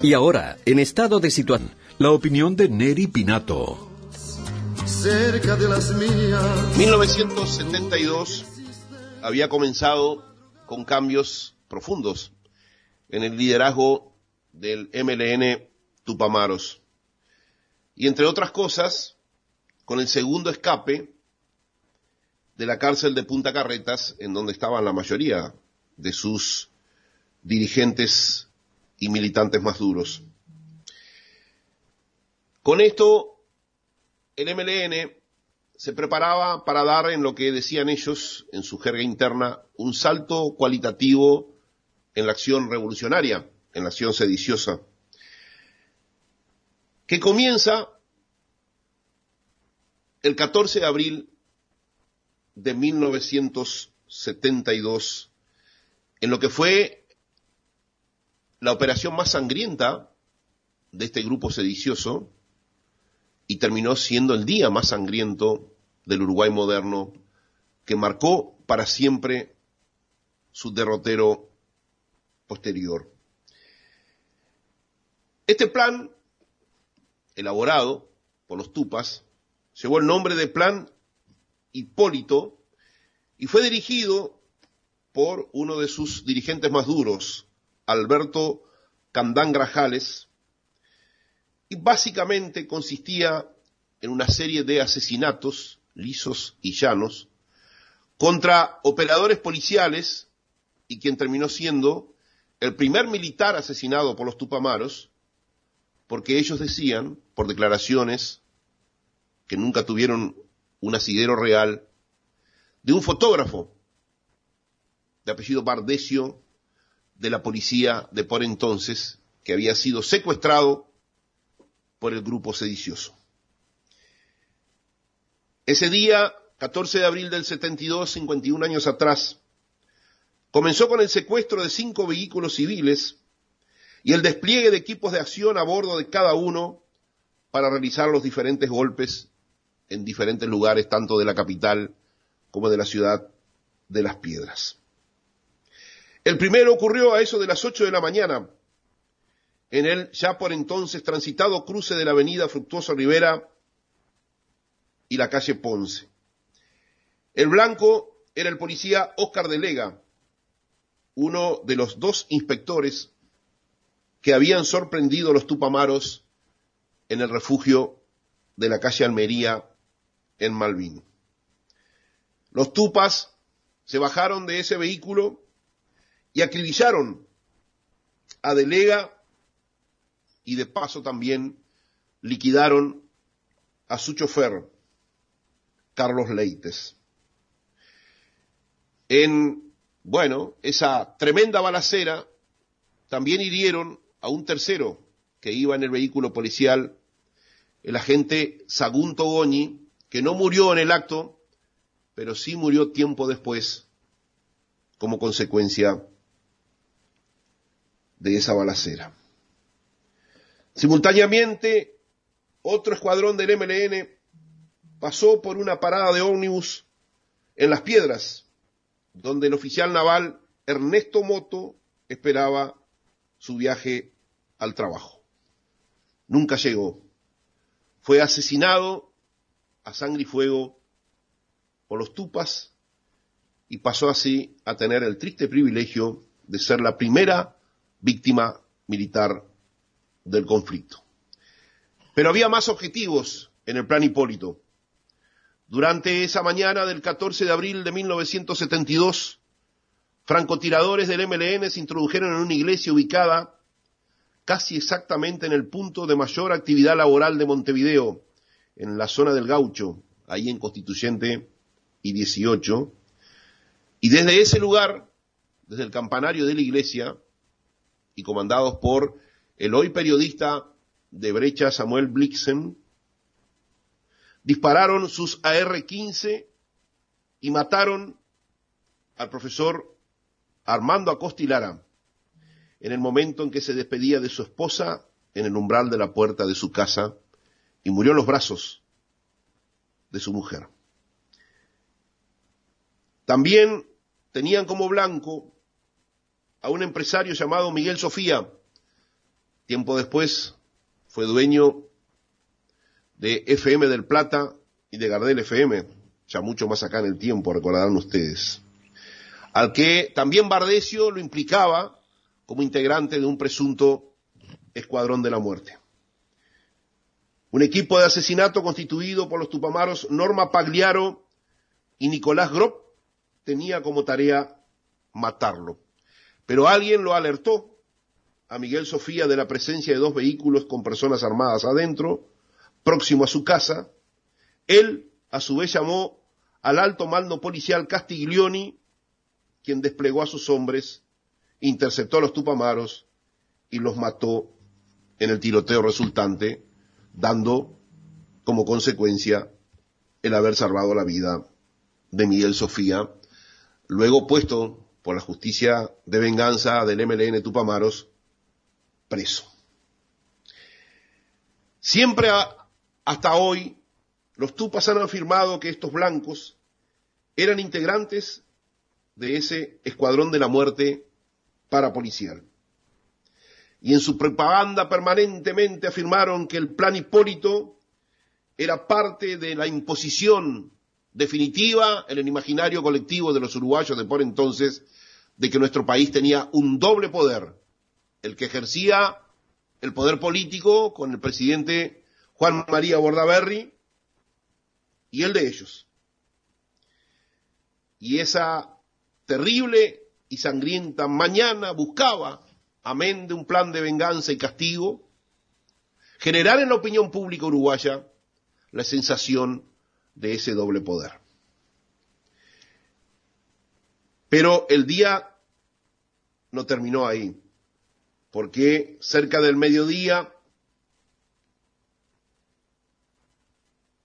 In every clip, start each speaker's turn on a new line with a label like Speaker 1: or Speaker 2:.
Speaker 1: Y ahora, en estado de situación,
Speaker 2: la opinión de Neri Pinato.
Speaker 3: Cerca de las mías.
Speaker 4: 1972 había comenzado con cambios profundos en el liderazgo del MLN Tupamaros. Y entre otras cosas, con el segundo escape de la cárcel de Punta Carretas, en donde estaban la mayoría de sus dirigentes y militantes más duros. Con esto, el MLN se preparaba para dar, en lo que decían ellos, en su jerga interna, un salto cualitativo en la acción revolucionaria, en la acción sediciosa, que comienza el 14 de abril de 1972, en lo que fue la operación más sangrienta de este grupo sedicioso, y terminó siendo el día más sangriento del Uruguay moderno, que marcó para siempre su derrotero posterior. Este plan, elaborado por los Tupas, llevó el nombre de Plan Hipólito y fue dirigido por uno de sus dirigentes más duros, Alberto Candán Grajales, y básicamente consistía en una serie de asesinatos lisos y llanos contra operadores policiales, y quien terminó siendo el primer militar asesinado por los Tupamaros, porque ellos decían, por declaraciones que nunca tuvieron un asidero real, de un fotógrafo de apellido Bardesio de la policía de por entonces, que había sido secuestrado por el grupo sedicioso. Ese día, 14 de abril del 72, 51 años atrás, comenzó con el secuestro de 5 vehículos civiles y el despliegue de equipos de acción a bordo de cada uno para realizar los diferentes golpes en diferentes lugares, tanto de la capital como de la ciudad de Las Piedras. El primero ocurrió a eso de las 8 de la mañana, en el ya por entonces transitado cruce de la avenida Fructuoso Rivera y la calle Ponce. El blanco era el policía Óscar de Lega, uno de los 2 inspectores que habían sorprendido a los Tupamaros en el refugio de la calle Almería en Malvin. Los Tupas se bajaron de ese vehículo y acribillaron a De Lega, y de paso también liquidaron a su chofer, Carlos Leites. En, esa tremenda balacera también hirieron a un tercero que iba en el vehículo policial, el agente Sagunto Goñi, que no murió en el acto, pero sí murió tiempo después como consecuencia de esa balacera. Simultáneamente, otro escuadrón del MLN pasó por una parada de ómnibus en Las Piedras, donde el oficial naval Ernesto Moto esperaba su viaje al trabajo. Nunca llegó. Fue asesinado a sangre y fuego por los Tupas y pasó así a tener el triste privilegio de ser la primera víctima militar del conflicto. Pero había más objetivos en el Plan Hipólito. Durante esa mañana del 14 de abril de 1972, francotiradores del MLN se introdujeron en una iglesia ubicada casi exactamente en el punto de mayor actividad laboral de Montevideo, en la zona del Gaucho, ahí en Constituyente y 18, y desde ese lugar, desde el campanario de la iglesia, y comandados por el hoy periodista de Brecha Samuel Blixen, dispararon sus AR-15 y mataron al profesor Armando Acosta y Lara en el momento en que se despedía de su esposa en el umbral de la puerta de su casa, y murió en los brazos de su mujer. También tenían como blanco a un empresario llamado Miguel Sofía, Tiempo después fue dueño de FM del Plata y de Gardel FM, ya mucho más acá en el tiempo, recordarán ustedes, al que también Bardecio lo implicaba como integrante de un presunto escuadrón de la muerte. Un equipo de asesinato constituido por los tupamaros Norma Pagliaro y Nicolás Grob tenía como tarea matarlo. Pero alguien lo alertó a Miguel Sofía de la presencia de 2 vehículos con personas armadas adentro, próximo a su casa. Él, a su vez, llamó al alto mando policial Castiglioni, quien desplegó a sus hombres, interceptó a los tupamaros y los mató en el tiroteo resultante, dando como consecuencia el haber salvado la vida de Miguel Sofía, luego puesto por la justicia de venganza del MLN Tupamaros preso. Siempre hasta hoy, los tupas han afirmado que estos blancos eran integrantes de ese escuadrón de la muerte parapolicial. Y en su propaganda permanentemente afirmaron que el plan Hipólito era parte de la imposición definitiva en el imaginario colectivo de los uruguayos de por entonces, de que nuestro país tenía un doble poder, el que ejercía el poder político con el presidente Juan María Bordaberry y el de ellos. Y esa terrible y sangrienta mañana buscaba, amén de un plan de venganza y castigo, generar en la opinión pública uruguaya la sensación de ese doble poder. Pero el día no terminó ahí, porque cerca del mediodía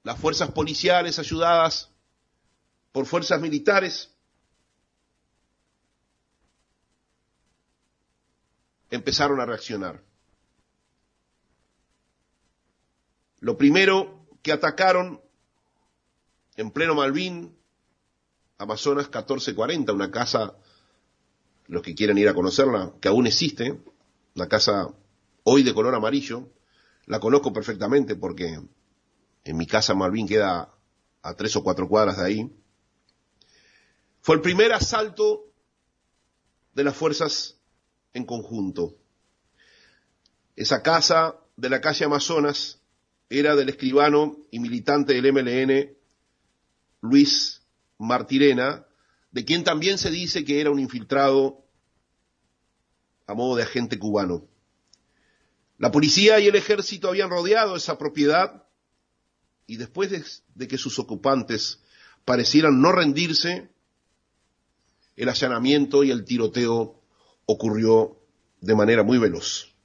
Speaker 4: las fuerzas policiales ayudadas por fuerzas militares empezaron a reaccionar. Lo primero que atacaron en pleno Malvin, Amazonas 1440, una casa, los que quieren ir a conocerla, que aún existe, una casa hoy de color amarillo, la conozco perfectamente porque en mi casa Malvin queda a 3 o 4 cuadras de ahí. Fue el primer asalto de las fuerzas en conjunto. Esa casa de la calle Amazonas era del escribano y militante del MLN Luis Martirena, de quien también se dice que era un infiltrado a modo de agente cubano. La policía y el ejército habían rodeado esa propiedad y después de que sus ocupantes parecieran no rendirse, el allanamiento y el tiroteo ocurrió de manera muy veloz.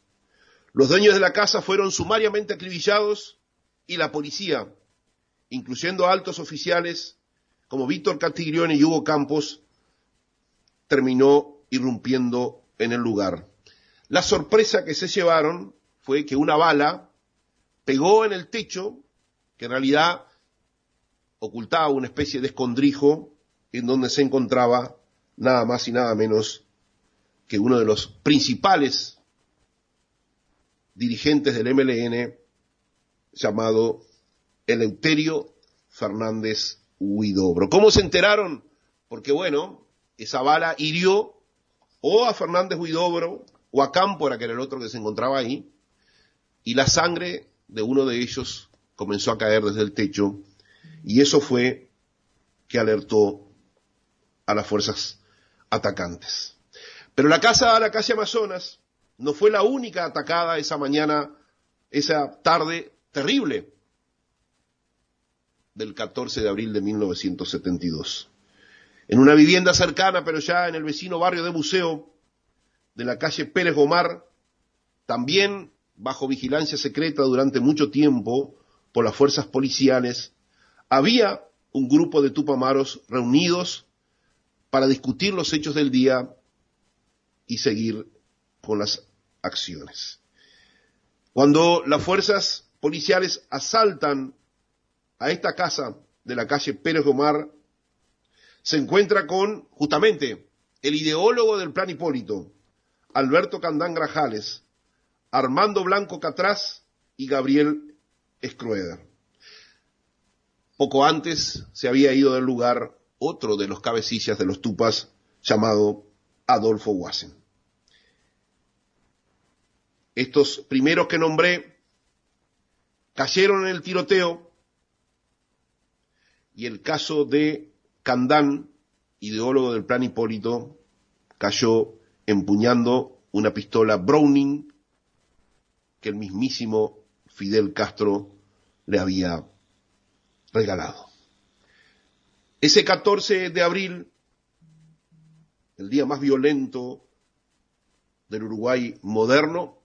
Speaker 4: Los dueños de la casa fueron sumariamente acribillados y la policía, incluyendo altos oficiales como Víctor Castiglioni y Hugo Campos, terminó irrumpiendo en el lugar. La sorpresa que se llevaron fue que una bala pegó en el techo, que en realidad ocultaba una especie de escondrijo en donde se encontraba nada más y nada menos que uno de los principales dirigentes del MLN, llamado Eleuterio Fernández Huidobro. ¿Cómo se enteraron? Porque bueno, esa bala hirió o a Fernández Huidobro o a Cámpora, que era el otro que se encontraba ahí, y la sangre de uno de ellos comenzó a caer desde el techo, y eso fue que alertó a las fuerzas atacantes. Pero la calle Amazonas no fue la única atacada esa mañana, esa tarde terrible del 14 de abril de 1972. En una vivienda cercana, pero ya en el vecino barrio de Buceo, de la calle Pérez Gomar, también bajo vigilancia secreta durante mucho tiempo por las fuerzas policiales, había un grupo de tupamaros reunidos para discutir los hechos del día y seguir con las acciones. Cuando las fuerzas policiales asaltan a esta casa de la calle Pérez Gomar, se encuentra con justamente el ideólogo del plan Hipólito, Alberto Candán Grajales, Armando Blanco Catraz y Gabriel Schroeder. Poco antes se había ido del lugar otro de los cabecillas de los Tupas, llamado Adolfo Wassen. Estos primeros que nombré cayeron en el tiroteo, y el caso de Candán, ideólogo del Plan Hipólito, cayó empuñando una pistola Browning que el mismísimo Fidel Castro le había regalado. Ese 14 de abril, el día más violento del Uruguay moderno,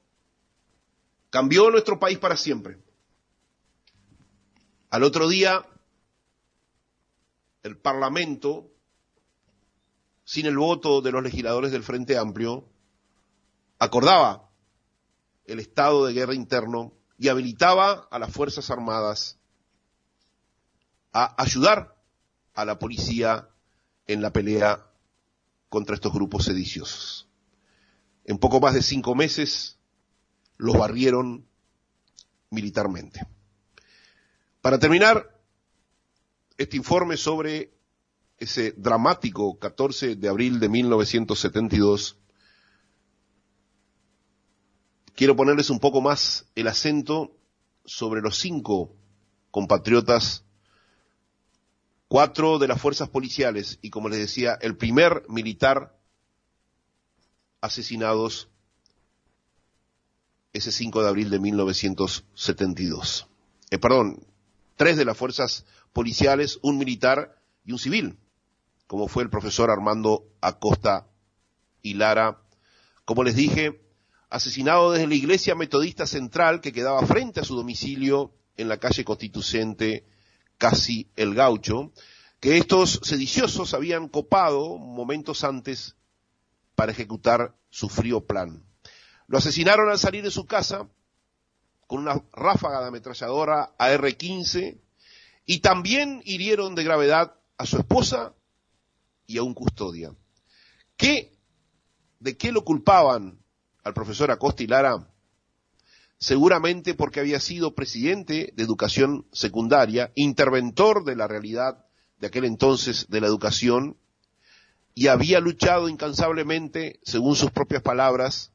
Speaker 4: cambió nuestro país para siempre. Al otro día, el Parlamento, sin el voto de los legisladores del Frente Amplio, acordaba el estado de guerra interno y habilitaba a las Fuerzas Armadas a ayudar a la policía en la pelea contra estos grupos sediciosos. En poco más de 5 meses los barrieron militarmente. Para terminar este informe sobre ese dramático 14 de abril de 1972, quiero ponerles un poco más el acento sobre los 5 compatriotas, 4 de las fuerzas policiales y, como les decía, el primer militar asesinados ese 5 de abril de 1972. 3 de las fuerzas policiales, un militar y un civil, como fue el profesor Armando Acosta y Lara, como les dije, asesinado desde la iglesia metodista central que quedaba frente a su domicilio en la calle Constituyente, casi El Gaucho, que estos sediciosos habían copado momentos antes para ejecutar su frío plan. Lo asesinaron al salir de su casa con una ráfaga de ametralladora AR-15 y también hirieron de gravedad a su esposa y a un custodia. ¿De qué lo culpaban al profesor Acosta y Lara? Seguramente porque había sido presidente de educación secundaria, interventor de la realidad de aquel entonces de la educación, y había luchado incansablemente, según sus propias palabras,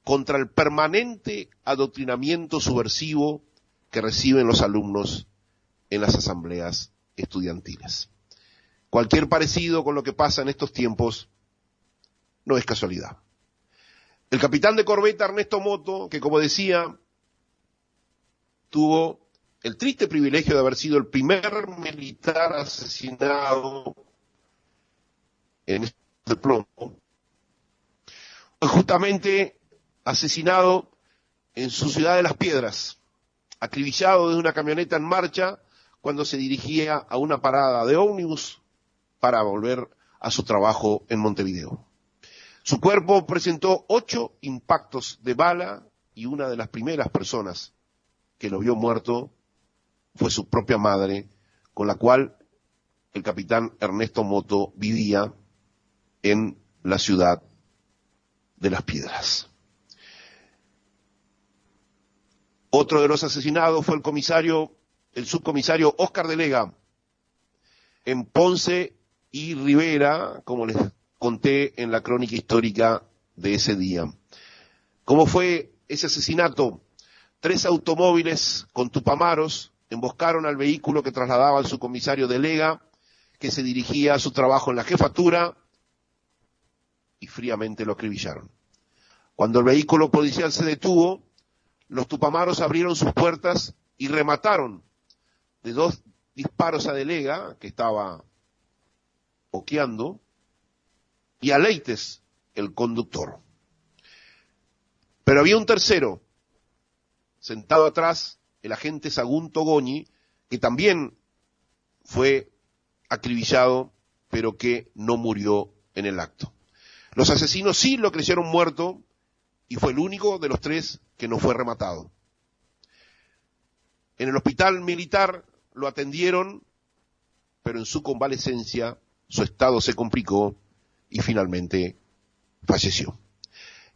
Speaker 4: contra el permanente adoctrinamiento subversivo que reciben los alumnos en las asambleas estudiantiles. Cualquier parecido con lo que pasa en estos tiempos no es casualidad. El capitán de corbeta Ernesto Moto, que como decía, tuvo el triste privilegio de haber sido el primer militar asesinado en este plomo, fue justamente asesinado en su ciudad de Las Piedras, acribillado desde una camioneta en marcha cuando se dirigía a una parada de ómnibus para volver a su trabajo en Montevideo. Su cuerpo presentó 8 impactos de bala y una de las primeras personas que lo vio muerto fue su propia madre, con la cual el capitán Ernesto Moto vivía en la ciudad de Las Piedras. Otro de los asesinados fue el subcomisario Óscar de Lega, en Ponce y Rivera, como les conté en la crónica histórica de ese día. ¿Cómo fue ese asesinato? 3 automóviles con tupamaros emboscaron al vehículo que trasladaba al subcomisario de Lega, que se dirigía a su trabajo en la jefatura, y fríamente lo acribillaron. Cuando el vehículo policial se detuvo, los tupamaros abrieron sus puertas y remataron de 2 disparos a De Lega, que estaba oqueando, y a Leites, el conductor. Pero había un tercero, sentado atrás, el agente Sagunto Goñi, que también fue acribillado, pero que no murió en el acto. Los asesinos sí lo creyeron muerto, y fue el único de los 3 que no fue rematado. En el hospital militar lo atendieron, pero en su convalecencia su estado se complicó y finalmente falleció.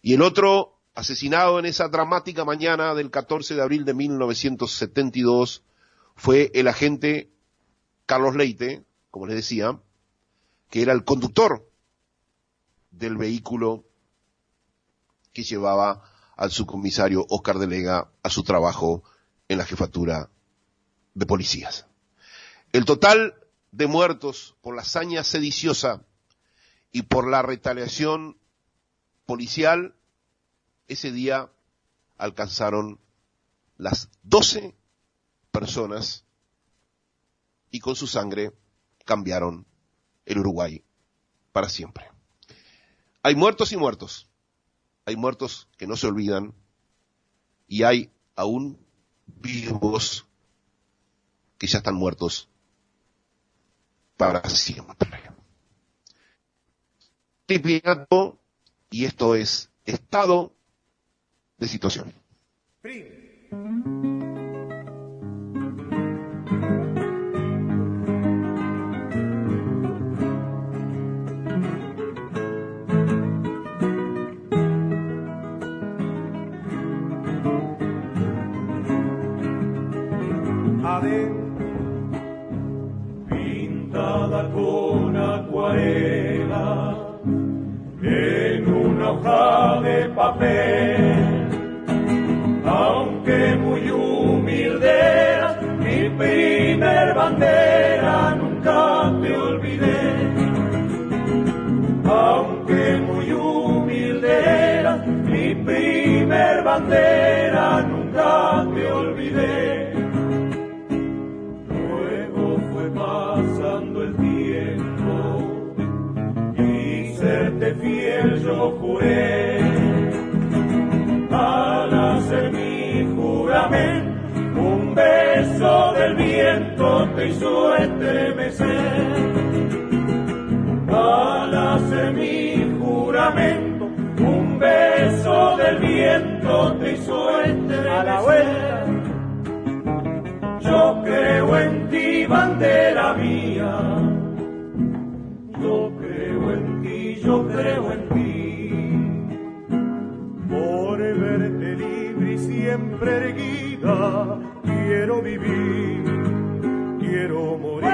Speaker 4: Y el otro asesinado en esa dramática mañana del 14 de abril de 1972, fue el agente Carlos Leite, como les decía, que era el conductor del vehículo que llevaba al subcomisario Óscar de Lega a su trabajo en la jefatura de policías. El total de muertos por la hazaña sediciosa y por la retaliación policial ese día alcanzaron las 12 personas y con su sangre cambiaron el Uruguay para siempre. Hay muertos y muertos. Hay muertos que no se olvidan y hay aún vivos que ya están muertos para siempre. Y esto es estado de situación.
Speaker 5: Pintada con acuarela en una hoja de papel, aunque muy humilde eras, mi primer bandera nunca te olvidé. Aunque muy humilde eras, mi primer bandera nunca te olvidé. Pasando el tiempo y serte fiel yo juré, al hacer mi juramento un beso del viento te hizo estremecer. Al hacer mi juramento un beso del viento te hizo estremecer. A la vuelta. Yo creo en ti, bandera mía. Yo creo en ti, yo creo en ti. Por verte libre y siempre erguida, quiero vivir, quiero morir.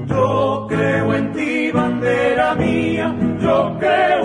Speaker 5: Yo creo en ti, bandera mía. Yo creo